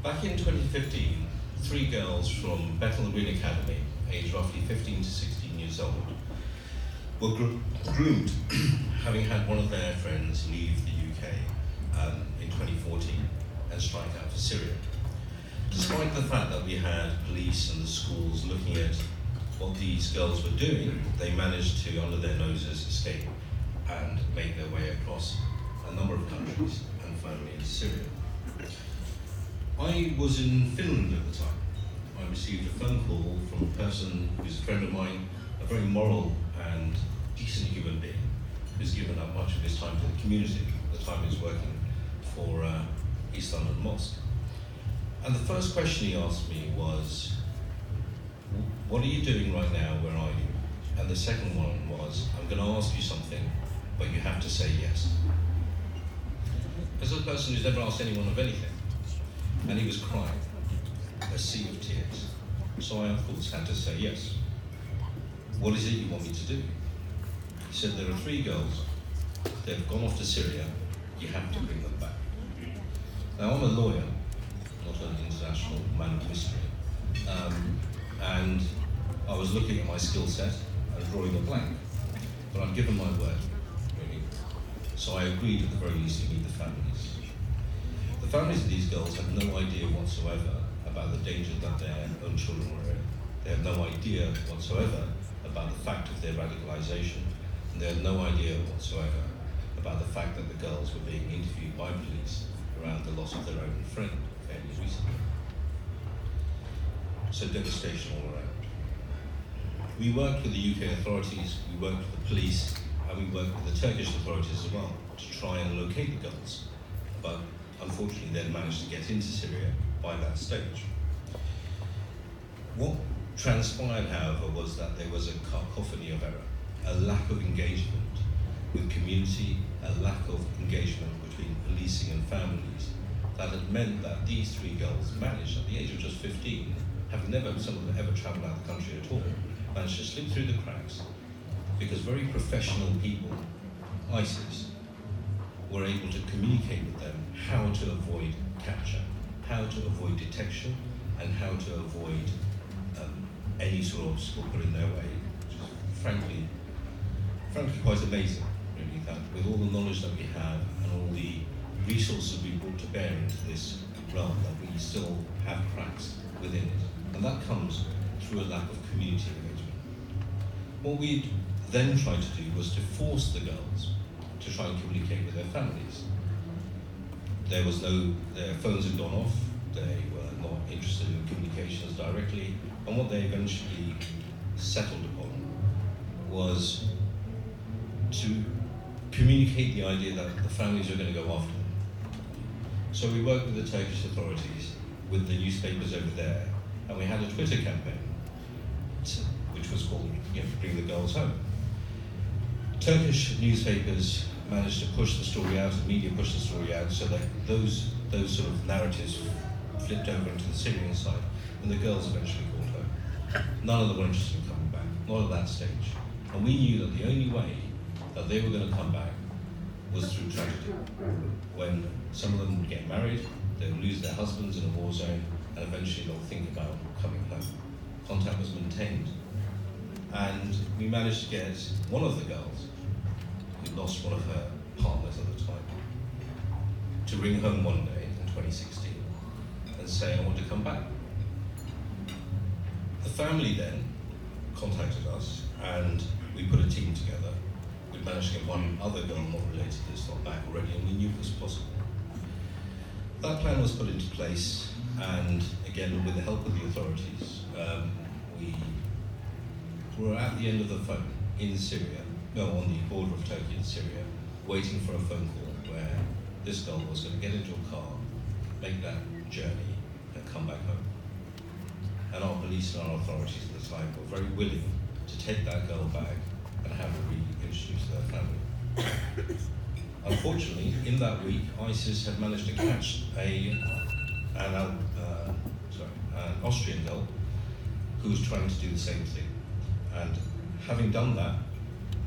Back in 2015, 3 girls from Bethnal Green Academy, aged roughly 15 to 16 years old, were groomed, having had one of their friends leave the UK in 2014 and strike out for Syria. Despite the fact that we had police and the schools looking at what these girls were doing, they managed to, under their noses, escape and make their way across a number of countries and finally into Syria. I was in Finland at the time. I received a phone call from a person who's a friend of mine, a very moral and decent human being, who's given up much of his time to the community. At the time he was working for East London Mosque. And the first question he asked me was, what are you doing right now, where are you? And the second one was, I'm going to ask you something, but you have to say yes. As a person who's never asked anyone of anything, and he was crying, a sea of tears. So I, of course, had to say yes. What is it you want me to do? He said, there are 3 girls, they've gone off to Syria, you have to bring them back. Now, I'm a lawyer, not an international man of mystery, and I was looking at my skill set and drawing a blank, but I'd given my word, really. So I agreed at the very least to meet the families. The families of these girls had no idea whatsoever about the danger that their own children were in. They had no idea whatsoever about the fact of their radicalization, and they had no idea whatsoever about the fact that the girls were being interviewed by police around the loss of their own friend fairly recently. So devastation all around. We worked with the UK authorities, we worked with the police, and we worked with the Turkish authorities as well to try and locate the girls. But unfortunately, they managed to get into Syria by that stage. What transpired, however, was that there was a cacophony of error, a lack of engagement with community, a lack of engagement between policing and families, that had meant that these 3 girls managed, at the age of just 15, having never, some of them ever travelled out of the country at all, managed to slip through the cracks because very professional people, ISIS, were able to communicate with them how to avoid capture, how to avoid detection, and how to avoid any sort of obstacle put in their way, which is frankly quite amazing, really, that with all the knowledge that we have and all the resources we brought to bear into this realm, that we still have cracks within it. And that comes through a lack of community engagement. What we then tried to do was to force the girls to try and communicate with their families. Their phones had gone off, they were not interested in communications directly, and what they eventually settled upon was to communicate the idea that the families were going to go after them. So we worked with the Turkish authorities, with the newspapers over there, and we had a Twitter campaign, which was called, Bring the Girls Home. Turkish newspapers managed to push the story out, and media pushed the story out, so that those sort of narratives flipped over into the Syrian side, and the girls eventually called home. None of them were interested in coming back, not at that stage. And we knew that the only way that they were going to come back was through tragedy. When some of them would get married, they would lose their husbands in a war zone, and eventually they'll think about coming home. Contact was maintained. And we managed to get one of the girls, who lost one of her partners at the time, to ring home one day in 2016 and say, I want to come back. The family then contacted us, and we put a team together. We managed to get one other girl not related to this lot back already, and we knew it was possible. That plan was put into place, and again, with the help of the authorities, we were at the end of the phone in Syria, on the border of Turkey and Syria, waiting for a phone call where this girl was going to get into a car, make that journey, and come back home. And our police and our authorities at the time were very willing to take that girl back and have her reintroduced to their family. Unfortunately, in that week, ISIS had managed to catch an Austrian girl who was trying to do the same thing. And having done that,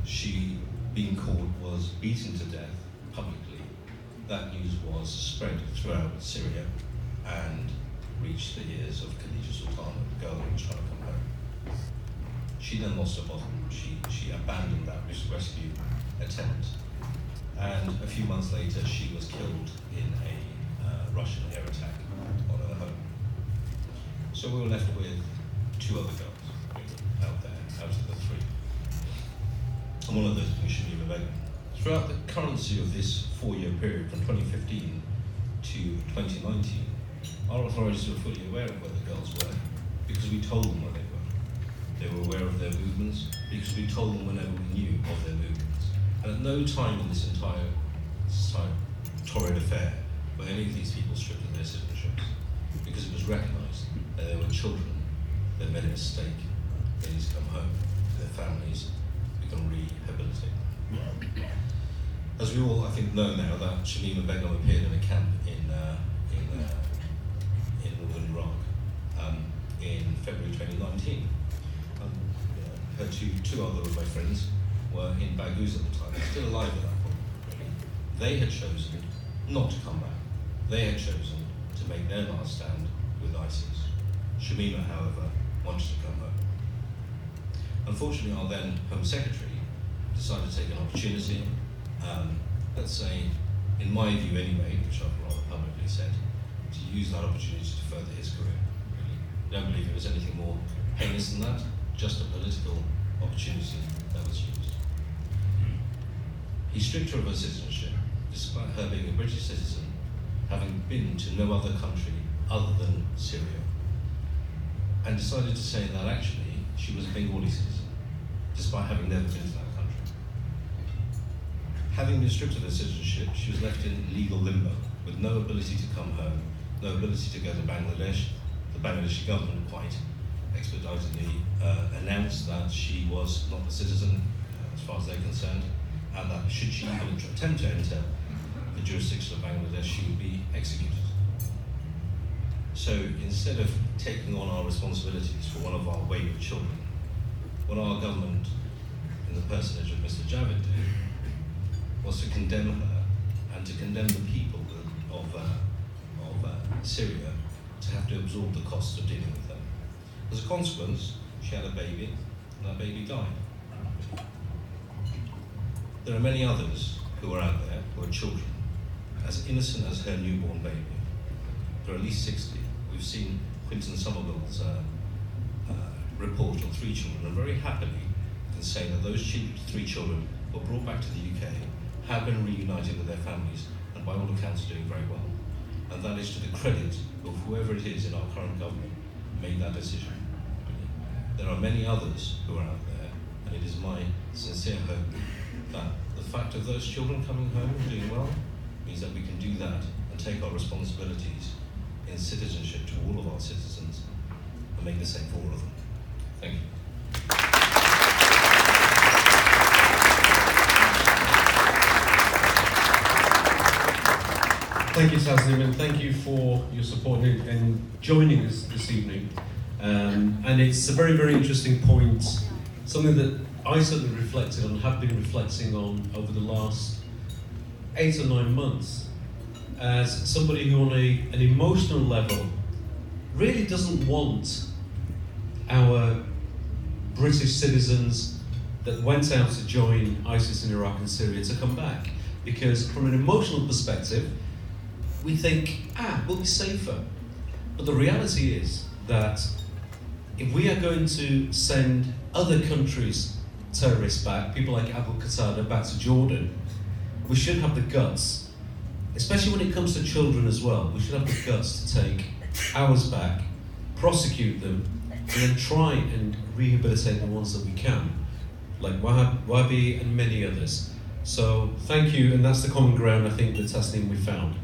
she, being caught, was beaten to death publicly. That news was spread throughout Syria, and reached the ears of Khadija Sultana, the girl who was trying to come home. She then lost her bottom. She abandoned that rescue attempt, and a few months later she was killed in a Russian air attack on her home. So we were left with 2 other girls out there, out of the 3. And one of those being Shamima Begum. Throughout the currency of this 4-year period, from 2015 to 2019, our authorities were fully aware of where the girls were, because we told them where they were. They were aware of their movements, because we told them whenever we knew of their movements. And at no time in this entire torrid affair were any of these people stripped of their citizenships, because it was recognised that they were children, they made a mistake, they need to come home to their families, we can rehabilitate them. As we all, I think, know now, that Shamima Begum appeared in a camp in northern Iraq in February 2019. Her two other of my friends were in Baghouz at the time, still alive at that point, really. They had chosen not to come back. They had chosen to make their last stand with ISIS. Shamima, however, wanted to come home. Unfortunately, our then Home Secretary decided to take an opportunity, let's say, in my view anyway, which I've rather publicly said, to use that opportunity to further his career. Really. I don't believe it was anything more heinous than that, just a political opportunity that was used. He stripped her of her citizenship, despite her being a British citizen, having been to no other country other than Syria, and decided to say that actually she was a Bengali citizen, despite having never been to that country. Having been stripped of her citizenship, she was left in legal limbo, with no ability to come home, no ability to go to Bangladesh. The Bangladeshi government quite expeditedly announced that she was not a citizen, as far as they're concerned, and that should she even attempt to enter the jurisdiction of Bangladesh, she would be executed. So instead of taking on our responsibilities for one of our wayward children, what our government, in the personage of Mr. Javid, did was to condemn her and to condemn the people of Syria to have to absorb the costs of dealing with them. As a consequence, she had a baby, and that baby died. There are many others who are out there, who are children, as innocent as her newborn baby. There are at least 60. We've seen Quinton Somerville's report on 3 children, and very happily can say that those 3 children were brought back to the UK, have been reunited with their families, and by all accounts are doing very well. And that is to the credit of whoever it is in our current government made that decision. There are many others who are out there, and it is my sincere hope that the fact of those children coming home and doing well means that we can do that and take our responsibilities in citizenship to all of our citizens and make the same for all of them. Thank you. Thank you, Tasnim, and thank you for your support and joining us this evening. And it's a very, very interesting point, something that I certainly reflected on, have been reflecting on over the last 8 or 9 months, as somebody who on an emotional level really doesn't want our British citizens that went out to join ISIS in Iraq and Syria to come back. Because from an emotional perspective, we think, we'll be safer. But the reality is that if we are going to send other countries' terrorists back, people like Abu Qatada back to Jordan, we should have the guts, especially when it comes to children as well, we should have the guts to take ours back, prosecute them, and then try and rehabilitate the ones that we can, like Wabi and many others. So thank you, and that's the common ground I think that Tasnim we found.